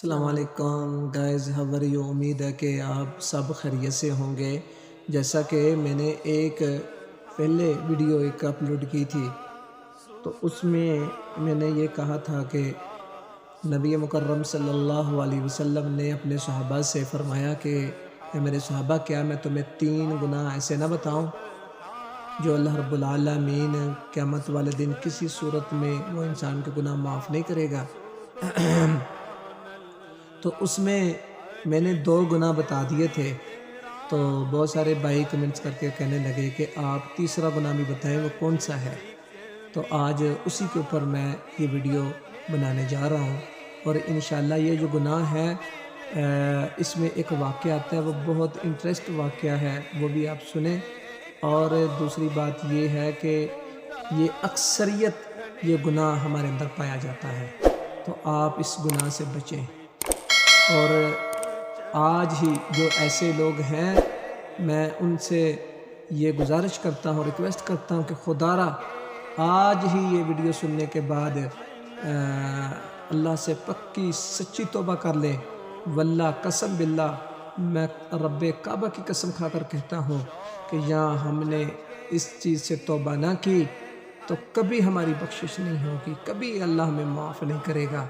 السلام علیکم guys, how are you? امید ہے کہ آپ سب خیریت سے ہوں گے۔ جیسا کہ میں نے ایک پہلے ویڈیو اپلوڈ کی تھی، تو اس میں نے یہ کہا تھا کہ نبی مکرم صلی اللہ علیہ وسلم نے اپنے صحابہ سے فرمایا کہ اے میرے صحابہ، کیا میں تمہیں 3 گناہ ایسے نہ بتاؤں جو اللہ رب العالمین قیامت والے دن کسی صورت میں وہ انسان کے گناہ معاف نہیں کرے گا۔ تو اس میں نے 2 گناہ بتا دیے تھے، تو بہت سارے بھائی کمنٹس کر کے کہنے لگے کہ آپ تیسرا گناہ بھی بتائیں، وہ کون سا ہے؟ تو آج اسی کے اوپر میں یہ ویڈیو بنانے جا رہا ہوں، اور انشاءاللہ یہ جو گناہ ہے اس میں ایک واقعہ آتا ہے، وہ بہت انٹرسٹ واقعہ ہے، وہ بھی آپ سنیں۔ اور دوسری بات یہ ہے کہ یہ اکثریت یہ گناہ ہمارے اندر پایا جاتا ہے، تو آپ اس گناہ سے بچیں۔ اور آج ہی جو ایسے لوگ ہیں، میں ان سے یہ گزارش کرتا ہوں، ریکویسٹ کرتا ہوں کہ خدا را آج ہی یہ ویڈیو سننے کے بعد اللہ سے پکی سچی توبہ کر لیں۔ واللہ قسم باللہ، میں رب کعبہ کی قسم کھا کر کہتا ہوں کہ یہاں ہم نے اس چیز سے توبہ نہ کی تو کبھی ہماری بخشش نہیں ہوگی، کبھی اللہ ہمیں معاف نہیں کرے گا۔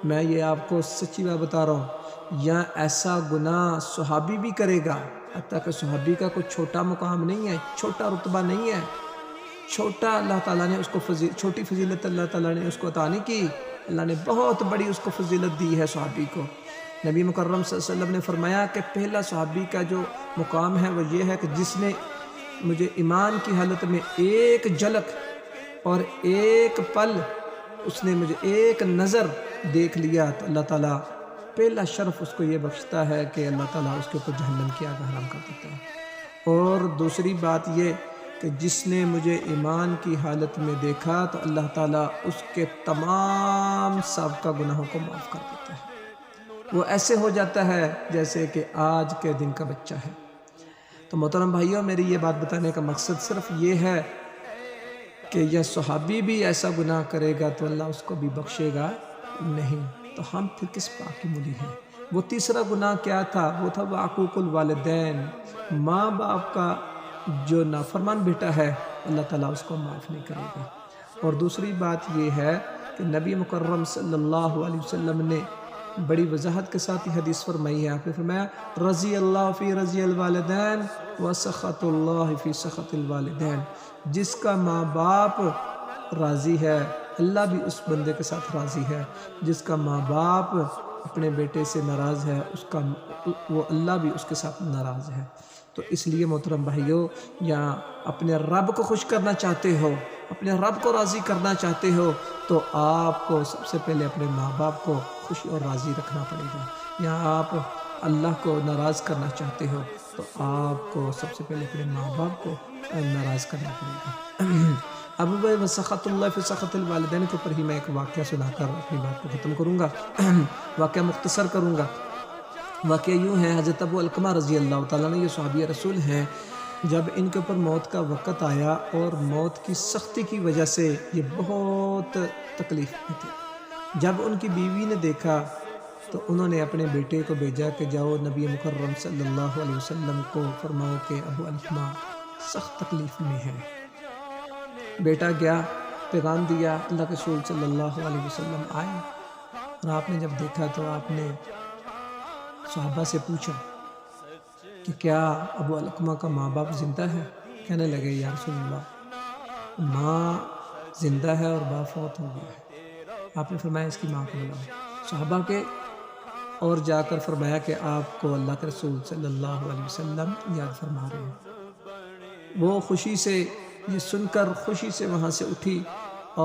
میں یہ آپ کو سچی بات بتا رہا ہوں، یا ایسا گناہ صحابی بھی کرے گا، حتیٰ کہ صحابی کا کوئی چھوٹا مقام نہیں ہے، چھوٹا رتبہ نہیں ہے، چھوٹا اللہ تعالیٰ نے اس کو چھوٹی فضیلت اللہ تعالیٰ نے اس کو عطا نہیں کی، اللہ نے بہت بڑی اس کو فضیلت دی ہے صحابی کو۔ نبی مکرم صلی اللہ علیہ وسلم نے فرمایا کہ پہلا صحابی کا جو مقام ہے وہ یہ ہے کہ جس نے مجھے ایمان کی حالت میں ایک جھلک اور ایک پل، اس نے مجھے ایک نظر دیکھ لیا، تو اللہ تعالیٰ پہلا شرف اس کو یہ بخشتا ہے کہ اللہ تعالیٰ اس کے اوپر جہنم کی آگ حرام کر دیتا ہے۔ اور دوسری بات یہ کہ جس نے مجھے ایمان کی حالت میں دیکھا تو اللہ تعالیٰ اس کے تمام سابقہ گناہوں کو معاف کر دیتا ہے، وہ ایسے ہو جاتا ہے جیسے کہ آج کے دن کا بچہ ہے۔ تو محترم بھائیوں، میری یہ بات بتانے کا مقصد صرف یہ ہے کہ یہ صحابی بھی ایسا گناہ کرے گا تو اللہ اس کو بھی بخشے گا نہیں، تو ہم پھر کس پاک کی مولی ہیں؟ وہ تیسرا گناہ کیا تھا؟ وہ تھا عقوق الوالدین، ماں باپ کا جو نافرمان بیٹا ہے اللہ تعالیٰ اس کو معاف نہیں کرے گا۔ اور دوسری بات یہ ہے کہ نبی مکرم صلی اللہ علیہ وسلم نے بڑی وضاحت کے ساتھ یہ حدیث فرمائی ہے۔ آپ نے فرمایا رضی اللہ فی رضی الوالدین وسخط اللہ فی سخط الوالدین، جس کا ماں باپ راضی ہے اللہ بھی اس بندے کے ساتھ راضی ہے، جس کا ماں باپ اپنے بیٹے سے ناراض ہے وہ اللہ بھی اس کے ساتھ ناراض ہے۔ تو اس لیے محترم بھائیوں، یا اپنے رب کو خوش کرنا چاہتے ہو، اپنے رب کو راضی کرنا چاہتے ہو، تو آپ کو سب سے پہلے اپنے ماں باپ کو خوش اور راضی رکھنا پڑے گا۔ یا آپ اللہ کو ناراض کرنا چاہتے ہو تو آپ کو سب سے پہلے اپنے ماں باپ کو ناراض کرنا پڑے گا۔ اب وسخط اللہ فی سخط الوالدین کے اوپر ہی میں ایک واقعہ سنا کر اپنی بات کو ختم کروں گا، واقعہ مختصر کروں گا۔ واقعہ یوں ہے، حضرت ابو علقمہ رضی اللہ تعالیٰ نے، یہ صحابی رسول ہیں، جب ان کے اوپر موت کا وقت آیا اور موت کی سختی کی وجہ سے یہ بہت تکلیف میں تھے، جب ان کی بیوی نے دیکھا تو انہوں نے اپنے بیٹے کو بھیجا کہ جاؤ نبی مکرم صلی اللہ علیہ وسلم کو فرماؤ کہ ابو علقمہ سخت تکلیف میں ہے۔ بیٹا گیا، پیغام دیا، اللہ کے رسول صلی اللہ علیہ وسلم آئے، اور آپ نے جب دیکھا تو آپ نے صحابہ سے پوچھا کہ کیا ابو علقمہ کا ماں باپ زندہ ہے؟ کہنے لگے یا رسول اللہ، ماں زندہ ہے اور باپ فوت ہو گیا ہے۔ آپ نے فرمایا اس کی ماں کو بلاؤ۔ صحابہ کے اور جا کر فرمایا کہ آپ کو اللہ کے رسول صلی اللہ علیہ وسلم یاد فرما رہے ہیں۔ وہ خوشی سے یہ سن کر خوشی سے وہاں سے اٹھی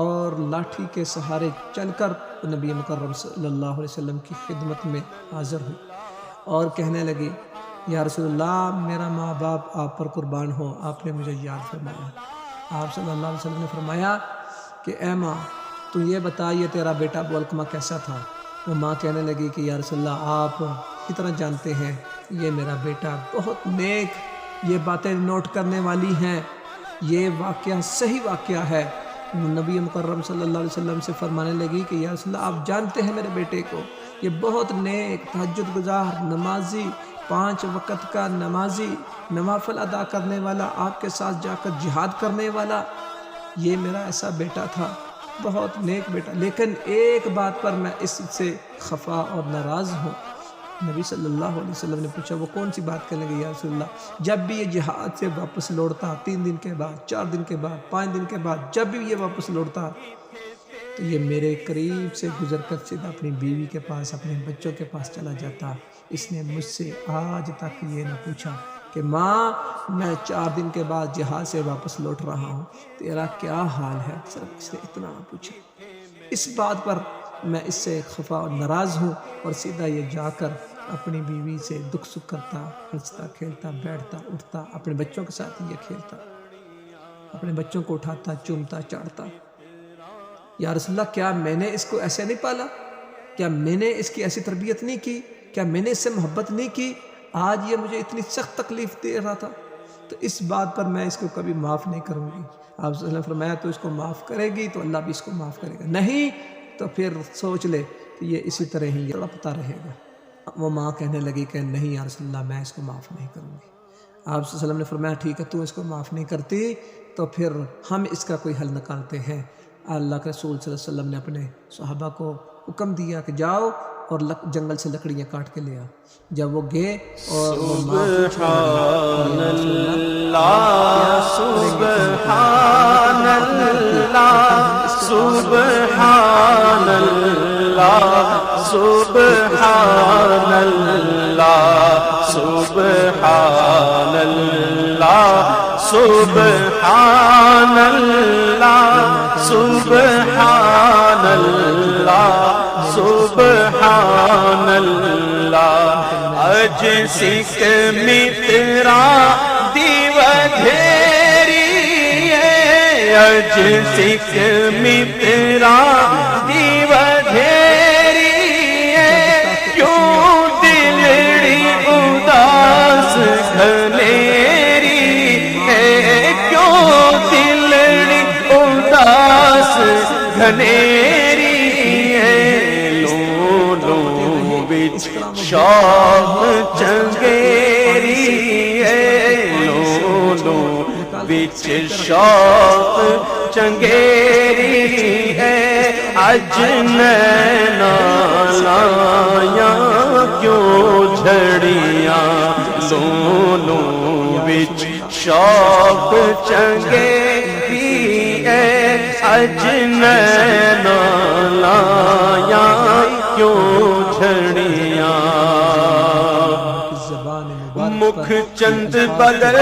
اور لاٹھی کے سہارے چل کر نبی مکرم صلی اللہ علیہ وسلم کی خدمت میں حاضر ہوئی اور کہنے لگی یا رسول اللہ، میرا ماں باپ آپ پر قربان ہو، آپ نے مجھے یاد فرمایا۔ آپ صلی اللہ علیہ وسلم نے فرمایا کہ اے ماں، تو یہ بتا یہ تیرا بیٹا ابو علقمہ کیسا تھا؟ وہ ماں کہنے لگی کہ یا رسول اللہ، آپ کتنا جانتے ہیں یہ میرا بیٹا بہت نیک، یہ باتیں نوٹ کرنے والی ہیں، یہ واقعہ صحیح واقعہ ہے۔ نبی مکرم صلی اللہ علیہ وسلم سے فرمانے لگی کہ یا رسول اللہ، آپ جانتے ہیں میرے بیٹے کو، یہ بہت نیک تہجد گزار نمازی 5 وقت کا نمازی نوافل ادا کرنے والا آپ کے ساتھ جا کر جہاد کرنے والا یہ میرا ایسا بیٹا تھا بہت نیک بیٹا لیکن ایک بات پر میں اس سے خفا اور ناراض ہوں۔ نبی صلی اللہ علیہ وسلم نے پوچھا وہ کون سی بات کرنے گے یا رسول اللہ؟ جب بھی یہ جہاد سے واپس لوٹتا 3 دن کے بعد 4 دن کے بعد 5 دن کے بعد جب بھی یہ واپس لوٹتا تو یہ میرے قریب سے گزر کر سیدھا اپنی بیوی کے پاس اپنے بچوں کے پاس چلا جاتا۔ اس نے مجھ سے آج تک یہ نہ پوچھا کہ ماں میں 4 دن کے بعد جہاد سے واپس لوٹ رہا ہوں تیرا کیا حال ہے، صرف اس نے اتنا نہ پوچھا۔ اس بات پر میں اس سے خفا اور ناراض ہوں اور سیدھا یہ جا کر اپنی بیوی سے دکھ سکھ کرتا ہنستا کھیلتا بیٹھتا اٹھتا اپنے بچوں کے ساتھ یہ کھیلتا اپنے بچوں کو اٹھاتا چومتا چاڑتا۔ یا رسول اللہ کیا میں نے اس کو ایسے نہیں پالا؟ کیا میں نے اس کی ایسی تربیت نہیں کی؟ کیا میں نے اس سے محبت نہیں کی؟ آج یہ مجھے اتنی سخت تکلیف دے رہا تھا تو اس بات پر میں اس کو کبھی معاف نہیں کروں گی۔ آپ صلی اللہ علیہ وسلم نے فرمایا تو اس کو معاف کرے گی تو اللہ بھی اس کو معاف کرے گا، نہیں تو پھر سوچ لے کہ یہ اسی طرح ہی تڑپتا رہے گا۔ وہ ماں کہنے لگی کہ نہیں یا رسول اللہ میں اس کو معاف نہیں کروں گی۔ آپ صلی اللہ علیہ وسلم نے فرمایا ٹھیک ہے تو اس کو معاف نہیں کرتی تو پھر ہم اس کا کوئی حل نکالتے ہیں۔ اللہ کے رسول صلی اللہ علیہ وسلم نے اپنے صحابہ کو حکم دیا کہ جاؤ اور جنگل سے لکڑیاں کاٹ کے لے آؤ۔ جب وہ گئے اور سبحان اللہ سبحان اللہ سبحان اللہ سبحان اللہ سبحان اللہ سبحان اللہ سبحان اللہ سبحان اللہ اج سکھ مترا دیو دھیری ہے اج سکھ مترا دیو دھیری ہے کیوں دلڑی اداس گھنیری ہے کیوں دلڑی اداس گھنیری ہے لو لو بچ شوق چنگیری ہے لو لو بچ شوق چنگیری ہے اج نینا لایا کیوں جھڑیاں لو لو بچ شوق چنگیری ہے اج نینا لایا کیوں جھڑیاں مکھ چند بدل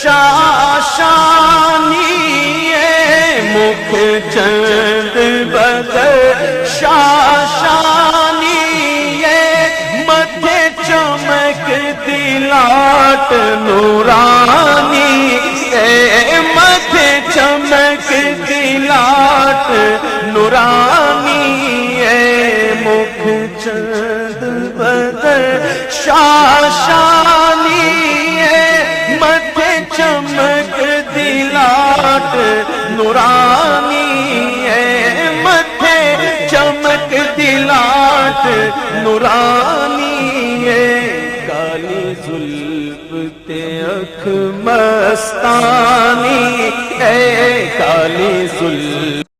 شاشانی مکھ چند بدل شاشانی متھے چمک دلاٹ نورانی متھے چمک دلاٹ نورانی مکھ چند بدل شاشانی متھے چمک دلاٹ نورانی متھے چمک دلاٹ نورانی کالی زلف تے اکھ مستانی کالی زلف